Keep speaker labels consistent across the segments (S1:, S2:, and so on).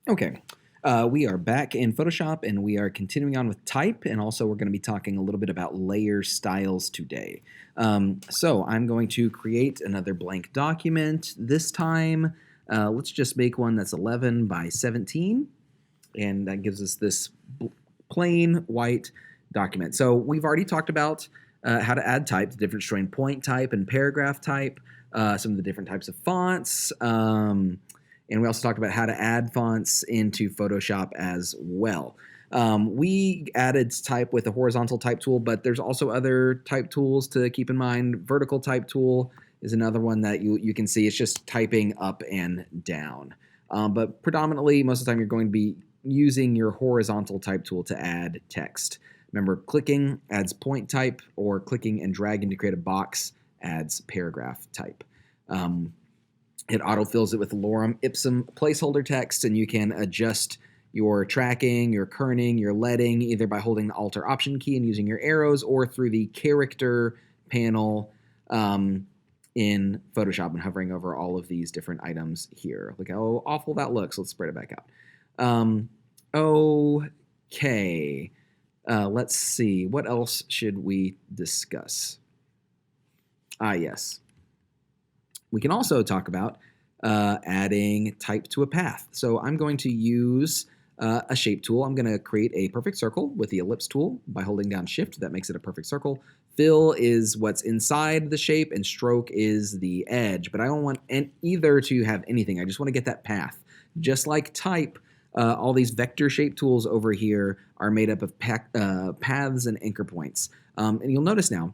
S1: Okay, we are back in Photoshop and we are continuing on with type, and also we're going to be talking a little bit about layer styles today. So I'm going to create another blank document. This time, let's just make one that's 11 by 17, and that gives us this plain white document. So we've already talked about how to add type, the difference between point type and paragraph type, some of the different types of fonts. And we also talked about how to add fonts into Photoshop as well. We added type with the horizontal type tool, but there's also other type tools to keep in mind. Vertical type tool is another one that you can see. It's just typing up and down. But predominantly, most of the time, you're going to be using your horizontal type tool to add text. Remember, clicking adds point type, or clicking and dragging to create a box adds paragraph type. It autofills it with lorem ipsum placeholder text, and you can adjust your tracking, your kerning, your leading, either by holding the Alt or Option key and using your arrows, or through the character panel in Photoshop and hovering over all of these different items here. Look how awful that looks. Let's spread it back out. Okay. Let's see. What else should we discuss? Yes. We can also talk about adding type to a path. So I'm going to use a shape tool. I'm going to create a perfect circle with the ellipse tool by holding down shift. That makes it a perfect circle. Fill is what's inside the shape, and stroke is the edge. But I don't want either to have anything. I just want to get that path. Just like type, all these vector shape tools over here are made up of paths and anchor points. And you'll notice now,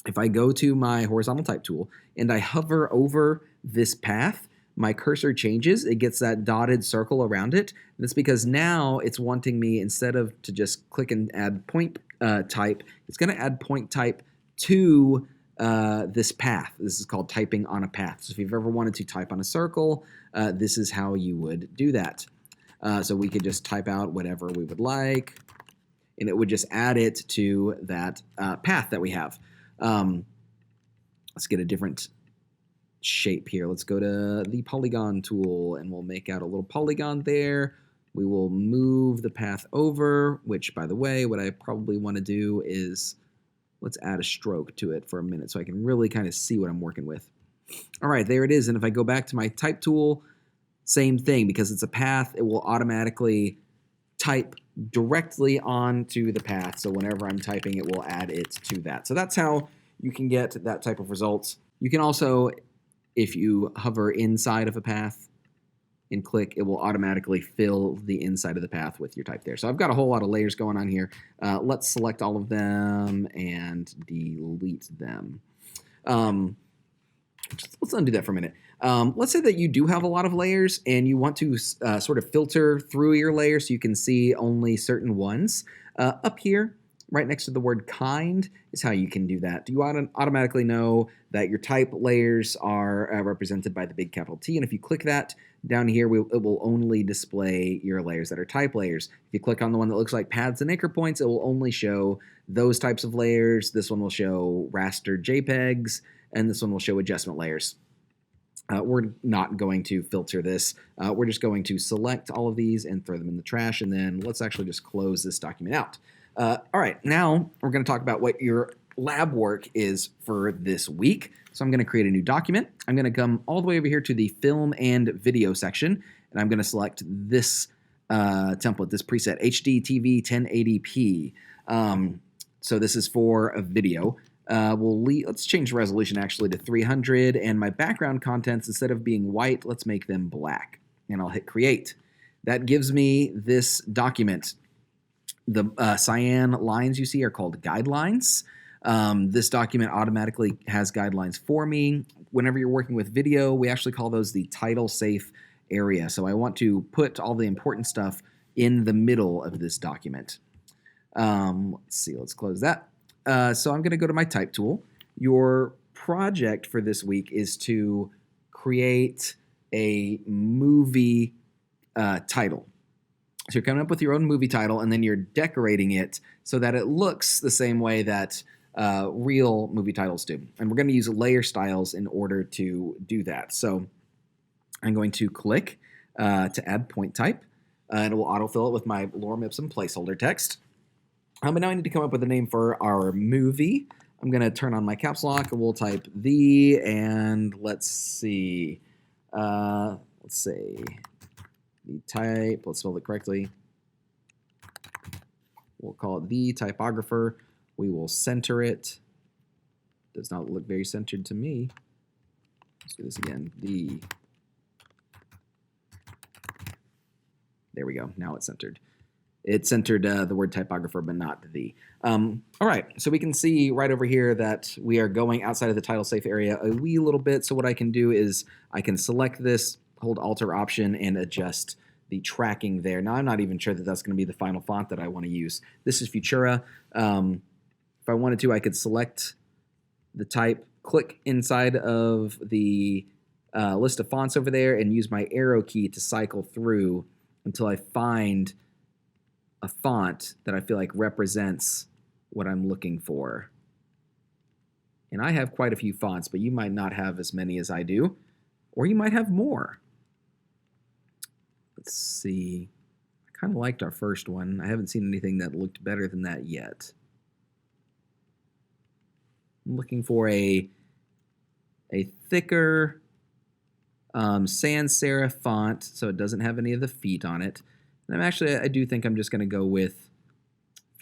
S1: if I go to my horizontal type tool and I hover over this path, my cursor changes. It gets that dotted circle around it. And that's because now it's wanting me, instead of to just click and add point type, it's going to add point type to this path. This is called typing on a path. So if you've ever wanted to type on a circle, this is how you would do that. So we could just type out whatever we would like, and it would just add it to that path that we have. Let's get a different shape here. Let's go to the polygon tool, and we'll make out a little polygon there. We will move the path over, which, by the way, what I probably want to do is let's add a stroke to it for a minute so I can really kind of see what I'm working with. All right, there it is. And if I go back to my type tool, same thing. Because it's a path, it will automatically type directly onto the path. So whenever I'm typing, it will add it to that. So that's how you can get that type of results. You can also, if you hover inside of a path and click, it will automatically fill the inside of the path with your type there. So I've got a whole lot of layers going on here. Let's select all of them and delete them. Let's undo that for a minute. Let's say that you do have a lot of layers and you want to sort of filter through your layers so you can see only certain ones. Up here, right next to the word kind, is how you can do that. You automatically know that your type layers are represented by the big capital T, and if you click that, down here it will only display your layers that are type layers. If you click on the one that looks like paths and anchor points, it will only show those types of layers. This one will show raster JPEGs, and this one will show adjustment layers. We're not going to filter this. We're just going to select all of these and throw them in the trash, and then let's actually just close this document out. All right, now we're going to talk about what your lab work is for this week. So I'm going to create a new document. I'm going to come all the way over here to the film and video section, and I'm going to select this template, this preset, HDTV 1080p. So this is for a video. Let's change the resolution actually to 300, and my background contents, instead of being white, let's make them black, and I'll hit create. That gives me this document. The cyan lines you see are called guidelines. This document automatically has guidelines for me. Whenever you're working with video, we actually call those the title safe area. So I want to put all the important stuff in the middle of this document. Let's see, let's close that. So I'm going to go to my type tool. Your project for this week is to create a movie title. So you're coming up with your own movie title, and then you're decorating it so that it looks the same way that real movie titles do. And we're going to use layer styles in order to do that. So I'm going to click to add point type. And it will autofill it with my lorem ipsum placeholder text. But now I need to come up with a name for our movie. I'm going to turn on my caps lock, and we'll type the, and let's see. Let's say the type. Let's spell it correctly. We'll call it the typographer. We will center it. Does not look very centered to me. Let's do this again. The. There we go. Now it's centered. It centered the word typographer, but not the. All right, so we can see right over here that we are going outside of the title safe area a wee little bit. So what I can do is I can select this, hold Alt or Option, and adjust the tracking there. Now, I'm not even sure that that's going to be the final font that I want to use. This is Futura. If I wanted to, I could select the type, click inside of the list of fonts over there, and use my arrow key to cycle through until I find a font that I feel like represents what I'm looking for. And I have quite a few fonts, but you might not have as many as I do, or you might have more. Let's see. I kind of liked our first one. I haven't seen anything that looked better than that yet. I'm looking for a thicker sans serif font, so it doesn't have any of the feet on it. And I do think I'm just going to go with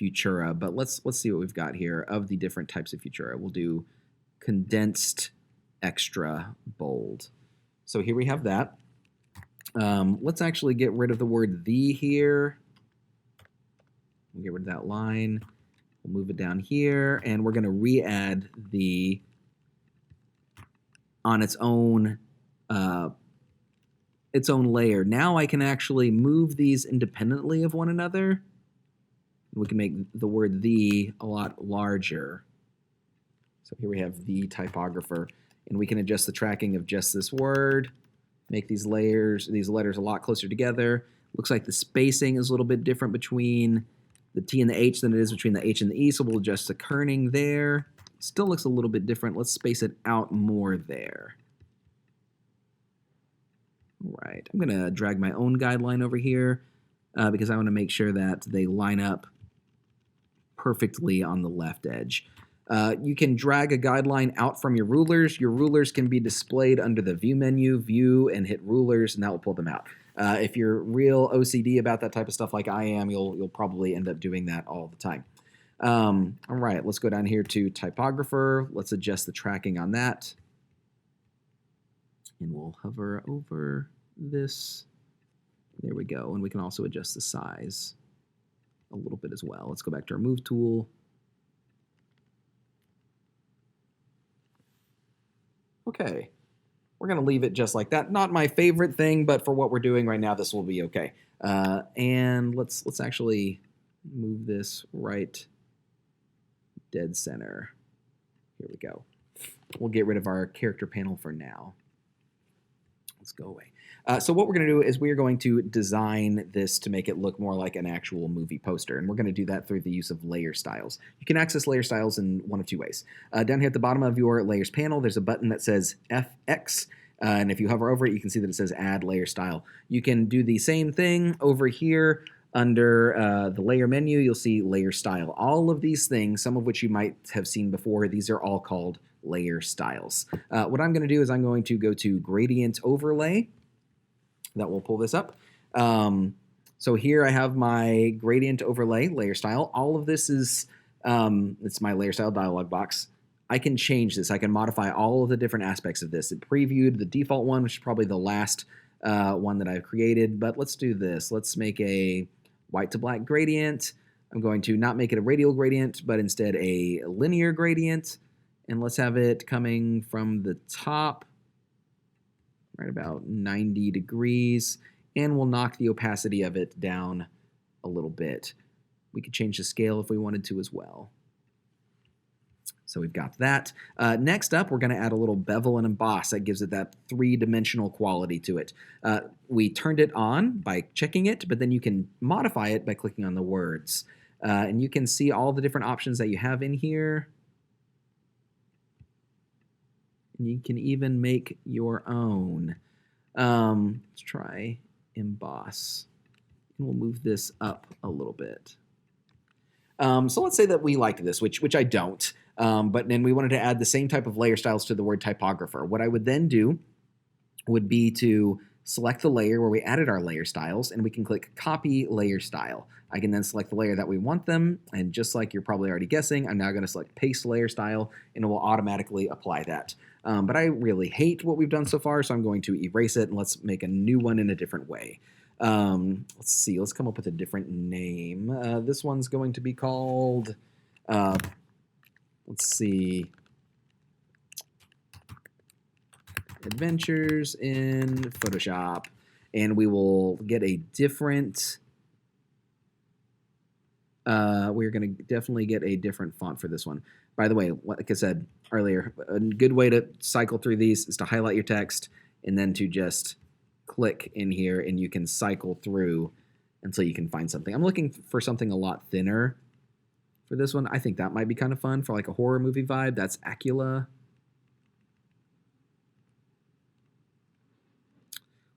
S1: Futura, but let's see what we've got here of the different types of Futura. We'll do condensed extra bold. So here we have that. Let's actually get rid of the word the here. We'll get rid of that line. We'll move it down here, and we're going to re-add the on its own layer. Now I can actually move these independently of one another. We can make the word the a lot larger. So here we have the typographer, and we can adjust the tracking of just this word, make these letters a lot closer together. Looks like the spacing is a little bit different between the T and the H than it is between the H and the E, so we'll adjust the kerning there. Still looks a little bit different. Let's space it out more there. All right, I'm going to drag my own guideline over here because I want to make sure that they line up perfectly on the left edge. You can drag a guideline out from your rulers. Your rulers can be displayed under the View menu, View, and hit Rulers, and that will pull them out. If you're real OCD about that type of stuff like I am, you'll probably end up doing that all the time. All right, let's go down here to Typographer. Let's adjust the tracking on that. And we'll hover over this. There we go. And we can also adjust the size a little bit as well. Let's go back to our Move tool. Okay, we're going to leave it just like that. Not my favorite thing, but for what we're doing right now, this will be okay. And let's actually move this right dead center. Here we go. We'll get rid of our character panel for now. Let's go away. So what we're going to do is we are going to design this to make it look more like an actual movie poster, and we're going to do that through the use of layer styles. You can access layer styles in one of two ways. Down here at the bottom of your layers panel, there's a button that says FX, and if you hover over it, you can see that it says Add Layer Style. You can do the same thing over here under the layer menu. You'll see Layer Style. All of these things, some of which you might have seen before, these are all called layer styles. What I'm going to do is I'm going to go to Gradient Overlay. That will pull this up. So here I have my gradient overlay layer style. All of this is, it's my layer style dialog box. I can change this. I can modify all of the different aspects of this. It previewed the default one, which is probably the last one that I've created, but let's do this. Let's make a white to black gradient. I'm going to not make it a radial gradient, but instead a linear gradient. And let's have it coming from the top, right about 90 degrees, and we'll knock the opacity of it down a little bit. We could change the scale if we wanted to as well. So we've got that. Next up, we're going to add a little bevel and emboss. That gives it that three-dimensional quality to it. We turned it on by checking it, but then you can modify it by clicking on the words. And you can see all the different options that you have in here. And you can even make your own. Let's try emboss. And we'll move this up a little bit. So let's say that we liked this, which I don't, but then we wanted to add the same type of layer styles to the word typographer. What I would then do would be to select the layer where we added our layer styles, and we can click Copy Layer Style. I can then select the layer that we want them, and just like you're probably already guessing, I'm now going to select Paste Layer Style, and it will automatically apply that. But I really hate what we've done so far, so I'm going to erase it, and let's make a new one in a different way. Let's see, let's come up with a different name. This one's going to be called, let's see, Adventures in Photoshop, and we will get a different, we're going to definitely get a different font for this one. By the way, like I said earlier, a good way to cycle through these is to highlight your text and then to just click in here, and you can cycle through until you can find something. I'm looking for something a lot thinner for this one. I think that might be kind of fun for like a horror movie vibe. That's Acula.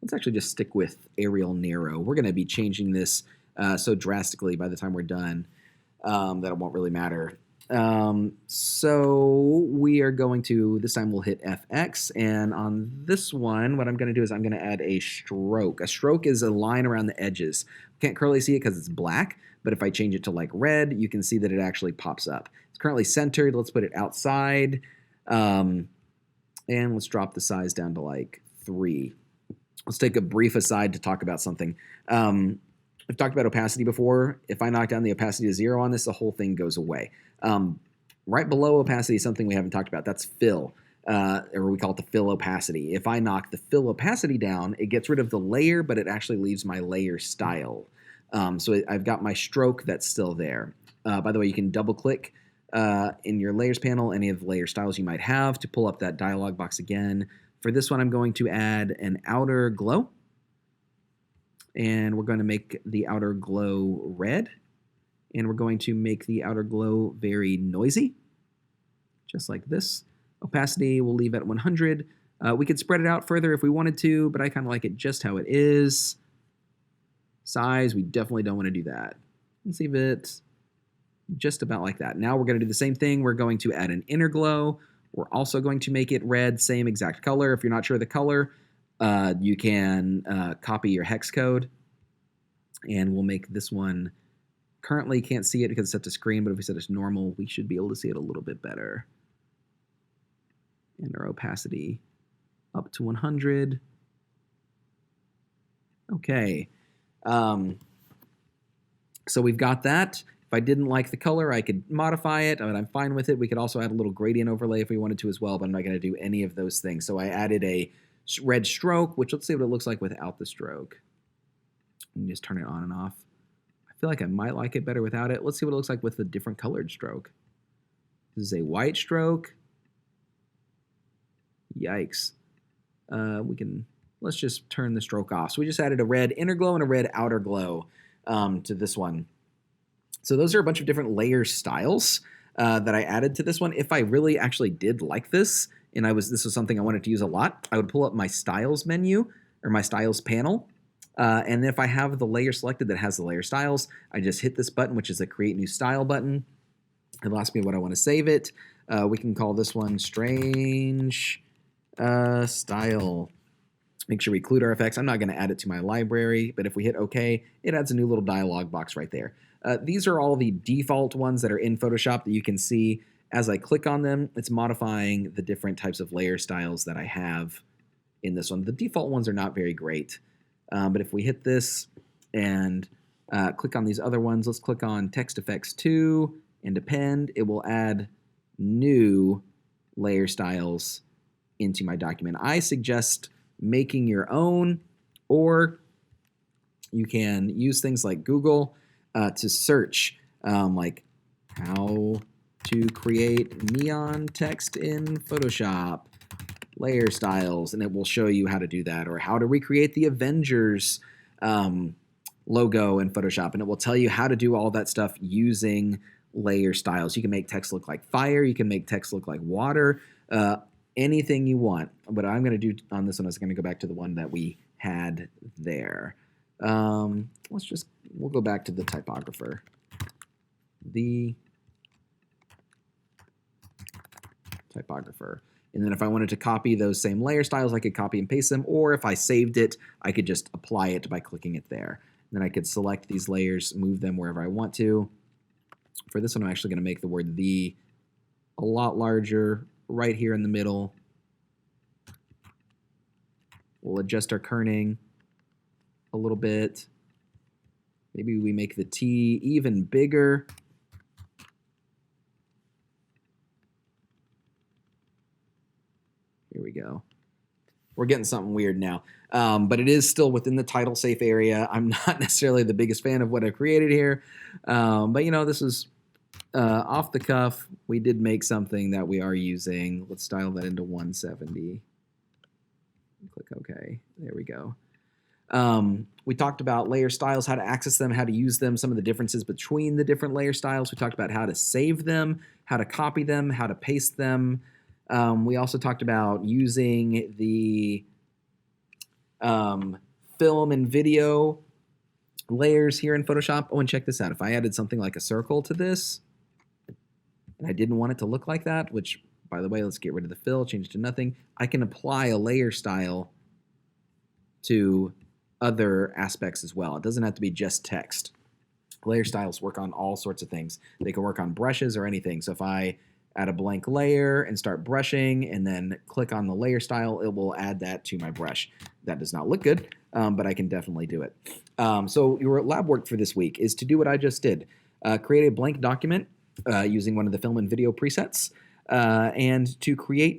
S1: Let's actually just stick with Arial Nero. We're going to be changing this so drastically by the time we're done that it won't really matter. So we are going to, this time we'll hit FX, and on this one, what I'm going to do is I'm going to add a stroke. A stroke is a line around the edges. Can't currently see it because it's black, but if I change it to like red, you can see that it actually pops up. It's currently centered. Let's put it outside, and let's drop the size down to like 3. Let's take a brief aside to talk about something. I've talked about opacity before. If I knock down the opacity to 0 on this, the whole thing goes away. Right below opacity is something we haven't talked about. That's fill, or we call it the fill opacity. If I knock the fill opacity down, it gets rid of the layer, but it actually leaves my layer style. So I've got my stroke that's still there. By the way, you can double click in your layers panel, any of the layer styles you might have, to pull up that dialog box again. For this one, I'm going to add an outer glow, and we're going to make the outer glow red, and we're going to make the outer glow very noisy, just like this. Opacity we'll leave at 100. We could spread it out further if we wanted to, but I kind of like it just how it is. Size, we definitely don't want to do that. Let's leave it just about like that. Now we're going to do the same thing. We're going to add an inner glow. We're also going to make it red, same exact color. If you're not sure of the color, you can copy your hex code, and we'll make this one, currently can't see it because it's set to screen, but if we set it to normal, we should be able to see it a little bit better. And our opacity up to 100. Okay. So we've got that. If I didn't like the color, I could modify it, but I'm fine with it. We could also add a little gradient overlay if we wanted to as well, but I'm not going to do any of those things. So I added a red stroke, which let's see what it looks like without the stroke. And just turn it on and off. I feel like I might like it better without it. Let's see what it looks like with the different colored stroke. This is a white stroke. Yikes. Let's just turn the stroke off. So we just added a red inner glow and a red outer glow to this one. So those are a bunch of different layer styles that I added to this one. If I really actually did like this, and this was something I wanted to use a lot, I would pull up my styles menu or my styles panel. And if I have the layer selected that has the layer styles, I just hit this button, which is the create new style button. It'll ask me what I want to save it. We can call this one strange style. Make sure we include our effects. I'm not going to add it to my library, but if we hit OK, it adds a new little dialog box right there. These are all the default ones that are in Photoshop that you can see. As I click on them, it's modifying the different types of layer styles that I have in this one. The default ones are not very great, but if we hit this and click on these other ones, let's click on Text Effects 2 and Append. It will add new layer styles into my document. I suggest making your own, or you can use things like Google to search like how to create neon text in Photoshop, layer styles, and it will show you how to do that, or how to recreate the Avengers logo in Photoshop, and it will tell you how to do all that stuff using layer styles. You can make text look like fire, you can make text look like water, anything you want. What I'm going to do on this one is going to go back to the one that we had there. We'll go back to the typographer. The typographer. And then if I wanted to copy those same layer styles, I could copy and paste them, or if I saved it, I could just apply it by clicking it there. And then I could select these layers, move them wherever I want to. For this one, I'm actually going to make the word "the" a lot larger right here in the middle. We'll adjust our kerning a little bit. Maybe we make the "T" even bigger. Here we go. We're getting something weird now. But it is still within the title safe area. I'm not necessarily the biggest fan of what I created here. But you know, this is off the cuff. We did make something that we are using. Let's style that into 170. Click OK. There we go. We talked about layer styles, how to access them, how to use them, some of the differences between the different layer styles. We talked about how to save them, how to copy them, how to paste them. We also talked about using the film and video layers here in Photoshop. Oh, and check this out. If I added something like a circle to this, and I didn't want it to look like that, which, by the way, let's get rid of the fill, change it to nothing. I can apply a layer style to other aspects as well. It doesn't have to be just text. Layer styles work on all sorts of things. They can work on brushes or anything. So if I add a blank layer and start brushing and then click on the layer style, it will add that to my brush. That does not look good, but I can definitely do it. So your lab work for this week is to do what I just did. Create a blank document using one of the film and video presets, and to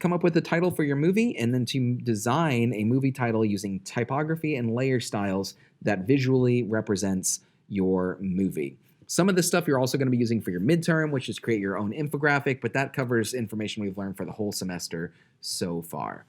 S1: come up with a title for your movie, and then to design a movie title using typography and layer styles that visually represents your movie. Some of this stuff you're also going to be using for your midterm, which is create your own infographic, but that covers information we've learned for the whole semester so far.